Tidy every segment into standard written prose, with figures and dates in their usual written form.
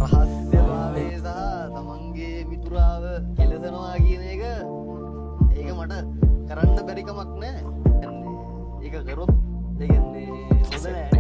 රහස්‍යභාවය සහ තමන්ගේ මිතුරාව කෙලසනවා කියන එක ඒක මට කරන්න බැරිකමක් නෑ. ඒක කරොත් දෙගන්නේ හොඳ නෑ.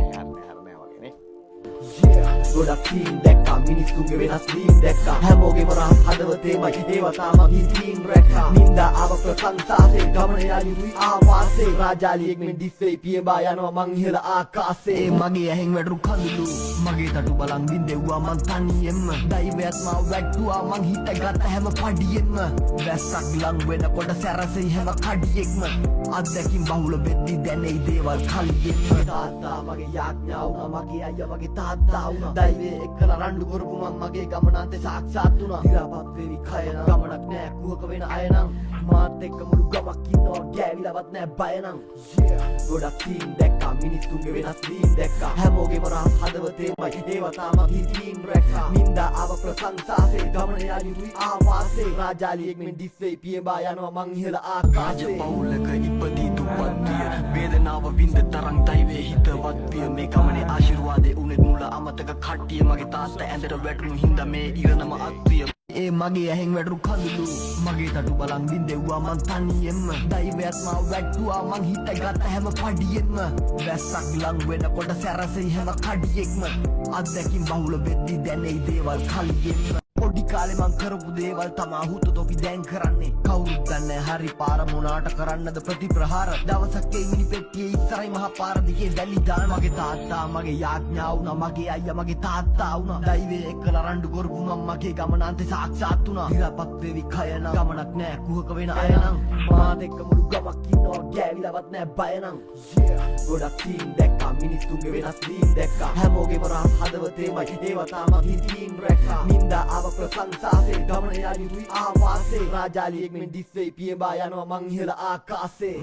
ගොඩක් සීන් දැක්කා මිනිස්සුන්ගේ වෙනස් වීම් දැක්කා හැමෝගෙම රහස් හදවතේමයි ඒවා තාමත් හිතින් රැක්කා නින්දා ආව ප්‍රශංසාසේ ගමන යලිරුයි ආවාසේ රාජාලියෙක් මෙන් දිස්සේ පියඹා යනවා මං ඉහළ ආකාසේ මගේ ඇහෙන් වැටරු කඳුළු මගේ තටු බලන් විඳෙව්වා මං තනියෙන්ම දෛවයත් මාව වැට්ටුවා මං හිතගත් හැම පඩියෙන්ම වැස්සක් ලං වෙනකොට සැරසෙයි හැම කඩියෙක්ම අත්දැකින් බහුල වෙද්දි දැනෙයි දේවල් කලියෙන්ම තාත්තා මගේ යාඥා වුණා මගේ අයියා මගේ තාත්තා වුණා දෛවයේ එක්කලා රණ්ඩු කරපු මං මගේ ගමනාන්තේ සාක්ෂාත් වුණා දිරාපත් වෙවි කය නම් ගමනක් නෑ කුහක වෙන අය නම් මාත් එක්ක මුළු ගමක් ඉන්නවා ගෑවිලවත් නෑ බය නම් ගොඩක් සීන් දැක්කා මිනිස්සුන්ගේ වෙනස් වීම් දැක්කා හැමෝගෙම රහස් හදවතේමයි ඒවා තාමත් හිතින් රැක්කා නින්දා ආව ප්‍රශංසාසේ ගමන යලිරුයි ආවාසේ රාජාලියෙක් මෙන් දිස්සේ පියඹා යනවා මං ඉහළ ආකාසේ පවුලක ඉපදී දුප්පත්තිය වේදනාව විඳ තරම් දෛවයේ හිතවත් විය මේ ගමනේ ආශිර්වාදේ උනෙත් මුල අමතක කට්ටිය මගේ තාත්තා ඇඳට වැටුණු හින්දා මේ ඉරණම අත්විය ඒ මගේ ඇහෙන් වැටරු කඳුළු මගේ තටු බලන් විඳෙව්වා මං තනියෙන්ම දෛවයත් මාව වැට්ටුවා මං හිතගත් හැම පඩියෙන්ම වැස්සක් ලං වෙනකොට සැරසෙයි හැම කඩියෙක්ම අත්දැකින් බහුල වෙද්දි දැනෙයි දේවල් කලියෙන්ම පොඩි කාලේ මං කරපු දේවල් තමා හුතු තොපි දැන් කරන්නේ කවුරුත් දන්නේ හරි පාර මොනාට කරන්නද ප්‍රතිප්‍රහාර දවසක් ඒ මිනි පෙට්ටියේ ඉස්සරයි මහා පාර දිගේ දැලි දාන මගේ තාත්තා මගේ යාඥා වුණා මගේ අයියා මගේ තාත්තා වුණා දෛවයේ එක්කලා රණ්ඩු කරපු මම මගේ ගමනාන්තේ සාක්ෂාත් වුණා දිරාපත් වෙවි කය නම් ගමනක් නෑ කුහක වෙන අය නම් මාත් එක්ක මුළු ගමක් ඉන්නවා ගෑවිලවත් නෑ බය නම් ගොඩක් සීන් දැක්කා මිනිස්සුන්ගේ වෙනස් වීම් දැක්කා හැමෝගෙම රහස් හදවතේමයි ඒවා තාමත් හිතින් රැක්කා නින්දා ආව ප්‍රශංසාසේ ගමන යලිරුයි ආවාසේ රාජාලියෙක් මෙන් දිස්සේ පියඹා යනවා මං ඉහළ ආකාසේ